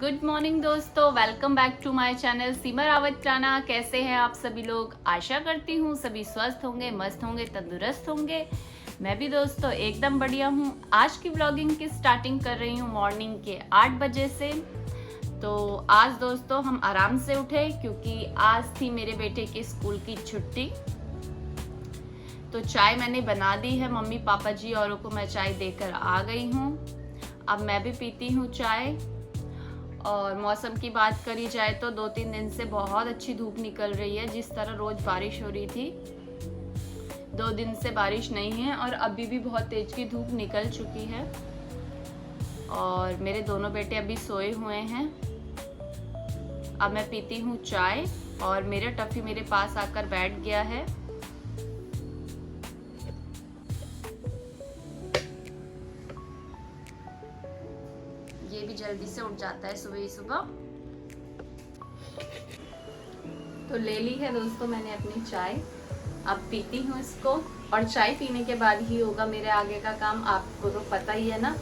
Good morning दोस्तों, welcome back to my channel Seema Rawat Rana. कैसे हैं आप सभी लोग? आशा करती हूँ सभी स्वस्थ होंगे, मस्त होंगे, तंदुरुस्त होंगे। मैं भी दोस्तों एकदम बढ़िया हूँ। आज की व्लॉगिंग की स्टार्टिंग कर रही हूँ मॉर्निंग के 8 बजे से। तो आज दोस्तों हम आराम से उठे क्योंकि आज थी मेरे बेटे की स्कूल की छुट्टी। तो चाय मैंने बना दी है, मम्मी पापा जी औरों को मैं चाय देकर आ गई हूँ। अब मैं भी पीती हूँ चाय। और मौसम की बात करी जाए तो 2-3 दिन से बहुत अच्छी धूप निकल रही है। जिस तरह रोज बारिश हो रही थी, 2 दिन से बारिश नहीं है और अभी भी बहुत तेज की धूप निकल चुकी है। और मेरे दोनों बेटे अभी सोए हुए हैं। अब मैं पीती हूँ चाय और मेरा टफी मेरे पास आकर बैठ गया है। ये भी जल्दी से उठ जाता है सुबह ही सुबह। तो ले ली है दोस्तों मैंने अपनी चाय, अब पीती हूँ इसको। और चाय पीने के बाद ही होगा मेरे आगे का काम। आपको तो पता ही है ना,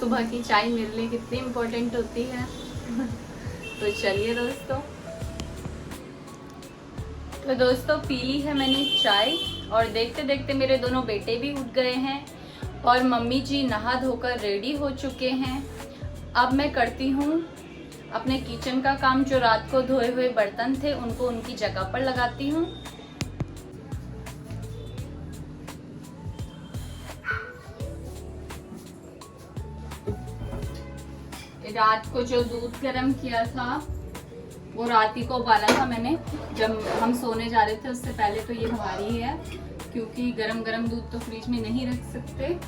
सुबह की चाय मेरे लिए कितनी इम्पोर्टेंट होती है। तो चलिए दोस्तों। तो दोस्तों पी ली है मैंने चाय और देखते देखते मेरे दोनों बेटे भी उठ गए हैं और मम्मी जी नहा धोकर रेडी हो चुके हैं। अब मैं करती हूँ अपने किचन का काम। जो रात को धोए हुए बर्तन थे उनको उनकी जगह पर लगाती हूँ। रात को जो दूध गर्म किया था वो रात ही को उबाला था मैंने, जब हम सोने जा रहे थे उससे पहले। तो ये हमारी है क्योंकि गरम गरम दूध तो फ्रिज में नहीं रख सकते।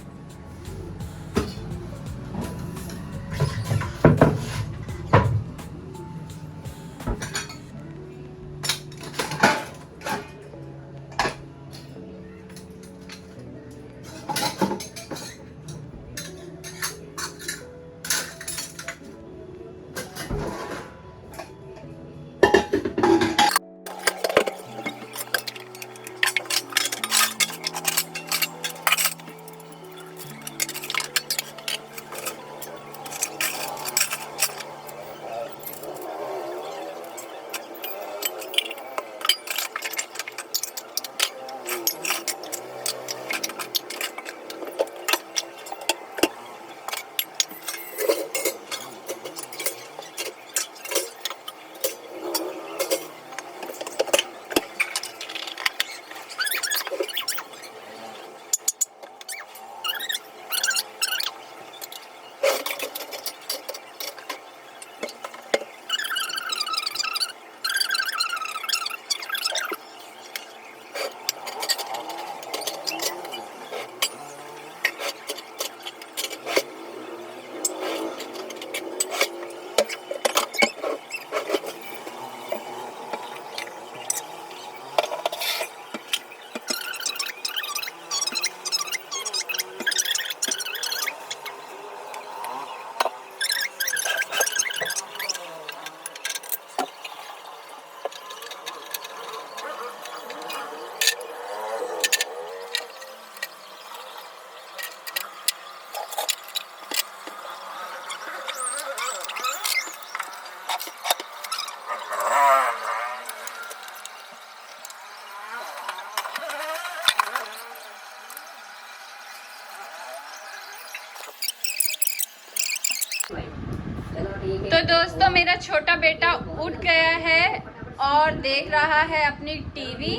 तो दोस्तों मेरा छोटा बेटा उठ गया है और देख रहा है अपनी टीवी।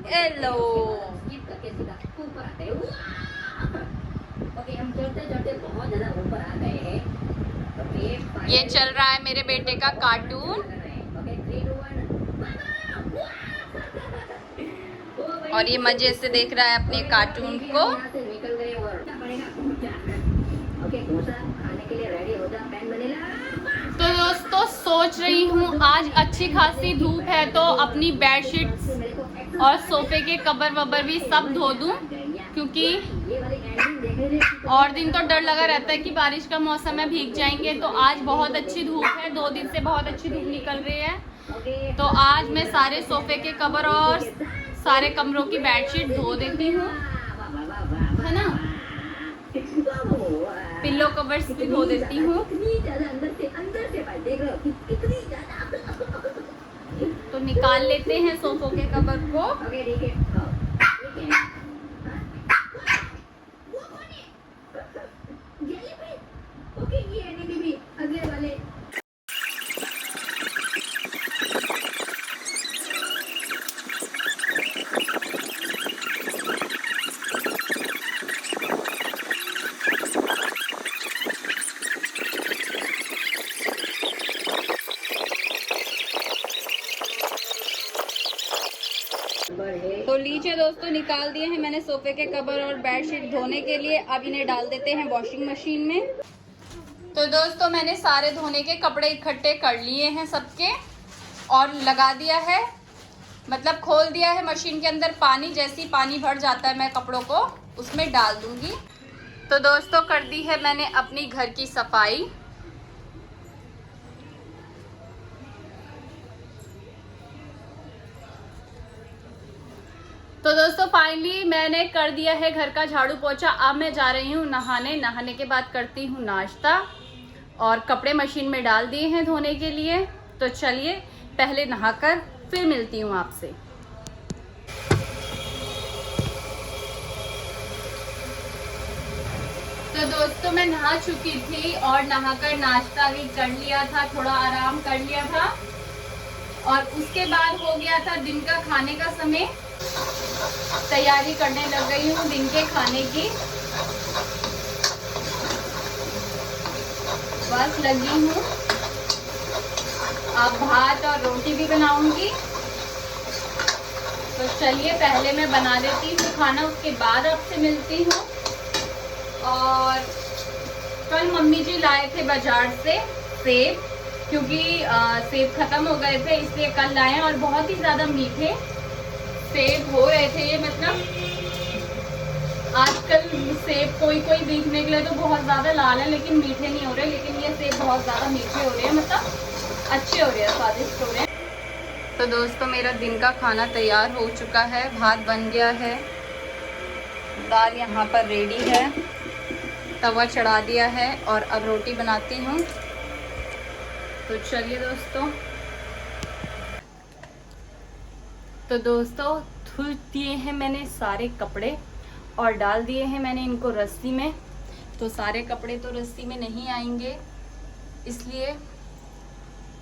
हेलो, ये चल रहा है मेरे बेटे का कार्टून और ये मजे से देख रहा है अपने कार्टून को। तो दोस्तों सोच रही हूँ आज अच्छी खासी धूप है तो अपनी बेडशीट और सोफे के कवर वबर भी सब धो दूँ, क्योंकि और दिन तो डर लगा रहता है कि बारिश का मौसम है, भीग जाएंगे। तो आज बहुत अच्छी धूप है, 2 दिन से बहुत अच्छी धूप निकल रही है। तो आज मैं सारे सोफे के कवर और सारे कमरों की बेडशीट धो देती हूँ, है ना। पिल्लो कवर्स भी धो देती हूँ। अंदर से मैं देख रहा हूँ कि कितनी ज्यादा। तो निकाल लेते हैं सोफों के कवर को। ओके ठीक है, ठीक है। वो कौन है? जेलीफिश। ओके ये है नीली भी अगले वाले। तो लीजिए दोस्तों, निकाल दिए हैं मैंने सोफे के कवर और बेडशीट धोने के लिए। अब इन्हें डाल देते हैं वॉशिंग मशीन में। तो दोस्तों मैंने सारे धोने के कपड़े इकट्ठे कर लिए हैं सबके, और लगा दिया है, मतलब खोल दिया है मशीन के अंदर पानी। जैसे ही पानी भर जाता है मैं कपड़ों को उसमें डाल दूंगी। तो दोस्तों कर दी है मैंने अपनी घर की सफाई। तो दोस्तों फाइनली मैंने कर दिया है घर का झाड़ू पोछा। अब मैं जा रही हूँ नहाने। नहाने के बाद करती हूँ नाश्ता, और कपड़े मशीन में डाल दिए हैं धोने के लिए। तो चलिए पहले नहाकर फिर मिलती हूँ आपसे। तो दोस्तों मैं नहा चुकी थी और नहाकर नाश्ता भी कर लिया था, थोड़ा आराम कर लिया था, और उसके बाद हो गया था दिन का खाने का समय। तैयारी करने लग गई हूँ दिन के खाने की। बस लगी हूँ, अब भात और रोटी भी बनाऊंगी। तो चलिए पहले मैं बना लेती हूँ खाना, उसके बाद आपसे मिलती हूँ। और कल मम्मी जी लाए थे बाजार से सेब, क्योंकि सेब खत्म हो गए थे इसलिए कल लाए, और बहुत ही ज़्यादा मीठे सेब हो रहे थे ये। मतलब आजकल सेब कोई देखने के लिए तो बहुत ज़्यादा लाल है लेकिन मीठे नहीं हो रहे, लेकिन ये सेब बहुत ज़्यादा मीठे हो रहे हैं, मतलब अच्छे हो रहे हैं, स्वादिष्ट हो रहे हैं। तो दोस्तों मेरा दिन का खाना तैयार हो चुका है। भात बन गया है, दाल यहाँ पर रेडी है, तवा चढ़ा दिया है, और अब रोटी बनाती हूँ। तो चलिए दोस्तों। तो दोस्तों धुल दिए हैं मैंने सारे कपड़े और डाल दिए हैं मैंने इनको रस्सी में। तो सारे कपड़े तो रस्सी में नहीं आएंगे, इसलिए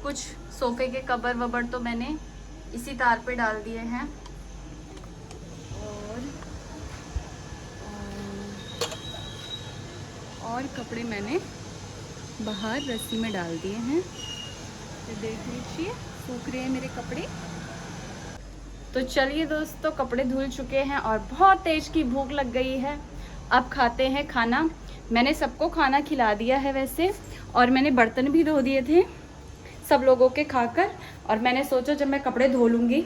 कुछ सोफे के कवर वबर तो मैंने इसी तार पे डाल दिए हैं, और कपड़े मैंने बाहर रस्सी में डाल दिए हैं। तो देख लीजिए सूख रहे हैं मेरे कपड़े। तो चलिए दोस्तों कपड़े धुल चुके हैं और बहुत तेज की भूख लग गई है। अब खाते हैं खाना। मैंने सबको खाना खिला दिया है वैसे, और मैंने बर्तन भी धो दिए थे सब लोगों के खाकर। और मैंने सोचा जब मैं कपड़े धो लूँगी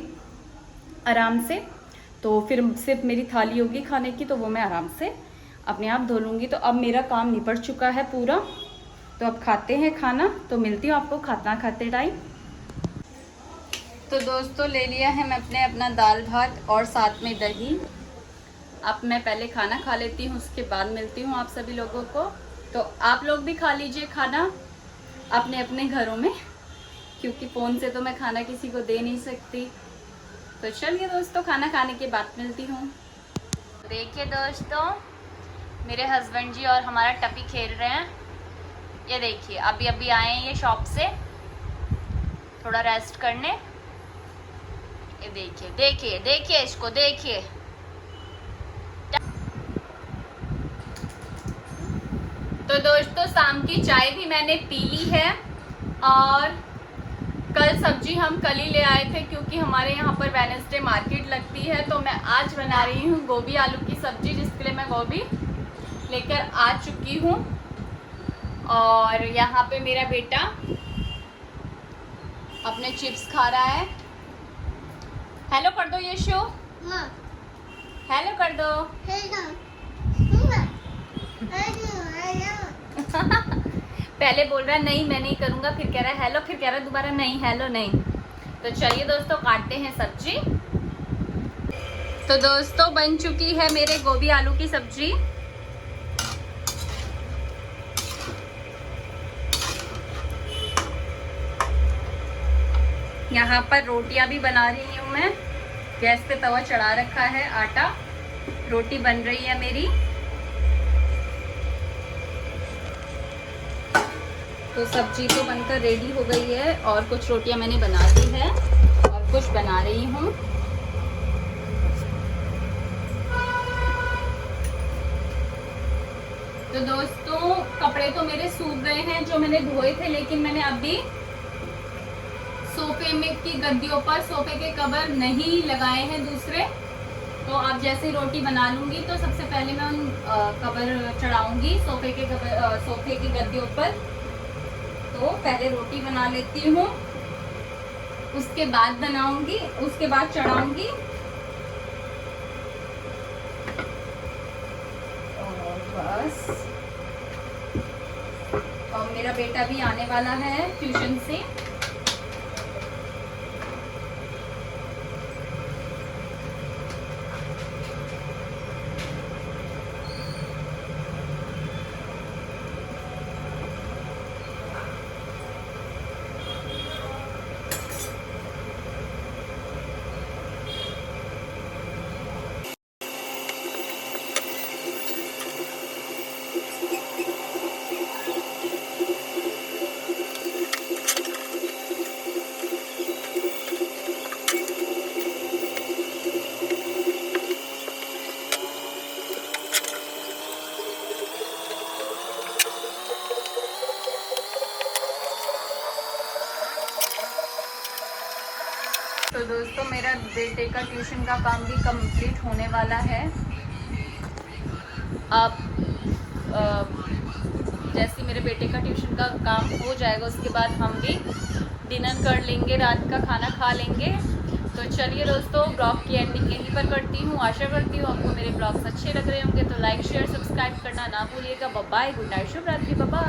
आराम से तो फिर सिर्फ मेरी थाली होगी खाने की, तो वो मैं आराम से अपने आप धो लूँगी। तो अब मेरा काम निपट चुका है पूरा। तो अब खाते हैं खाना। तो मिलती हूँ आपको खाना खाते टाइम। तो दोस्तों ले लिया है मैं अपना दाल भात और साथ में दही। अब मैं पहले खाना खा लेती हूँ, उसके बाद मिलती हूँ आप सभी लोगों को। तो आप लोग भी खा लीजिए खाना अपने अपने घरों में, क्योंकि फ़ोन से तो मैं खाना किसी को दे नहीं सकती। तो चलिए दोस्तों खाना खाने के बाद मिलती हूँ। देखिए दोस्तों मेरे हस्बैंड जी और हमारा टपी खेल रहे हैं। ये देखिए अभी अभी आए हैं ये शॉप से थोड़ा रेस्ट करने। ये देखिए देखिए देखिए इसको देखिए। तो दोस्तों शाम की चाय भी मैंने पी ली है, और कल सब्जी हम कल ही ले आए थे क्योंकि हमारे यहाँ पर वेडनेसडे मार्केट लगती है। तो मैं आज बना रही हूँ गोभी आलू की सब्जी, जिसके लिए मैं गोभी लेकर आ चुकी हूँ। और यहाँ पे मेरा बेटा अपने चिप्स खा रहा है। हेलो कर दो यशु, हेलो कर दो। पहले बोल रहा है नहीं मैं नहीं करूँगा, फिर कह रहा है हेलो, फिर कह रहा है दोबारा नहीं हेलो नहीं। तो चलिए दोस्तों काटते हैं सब्जी। तो दोस्तों बन चुकी है मेरे गोभी आलू की सब्जी। यहाँ पर रोटियां भी बना रही हूँ मैं। गैस पे तवा चढ़ा रखा है, आटा, रोटी बन रही है मेरी। तो सब्जी तो बनकर रेडी हो गई है और कुछ रोटियां मैंने बना दी है और कुछ बना रही हूँ। तो दोस्तों कपड़े तो मेरे सूख गए हैं जो मैंने धोए थे, लेकिन मैंने अभी सोफे में की गद्दियों पर सोफे के कवर नहीं लगाए हैं दूसरे। तो अब जैसे रोटी बना लूंगी तो सबसे पहले मैं उन कवर चढ़ाऊंगी सोफे के कवर, सोफे की गद्दियों पर। तो पहले रोटी बना लेती हूँ, उसके बाद बनाऊंगी, उसके बाद चढ़ाऊंगी। और बस, और मेरा बेटा भी आने वाला है ट्यूशन से। तो दोस्तों मेरा बेटे का ट्यूशन का काम भी कंप्लीट होने वाला है। अब जैसे मेरे बेटे का ट्यूशन का काम हो जाएगा उसके बाद हम भी डिनर कर लेंगे, रात का खाना खा लेंगे। तो चलिए दोस्तों, ब्लॉग की एंडिंग यहीं पर करती हूँ। आशा करती हूँ आपको मेरे ब्लॉग्स अच्छे लग रहे होंगे। तो लाइक शेयर सब्सक्राइब करना ना भूलिएगा। बाय बाय, गुड नाइट, शुभ रात्रि, बाय।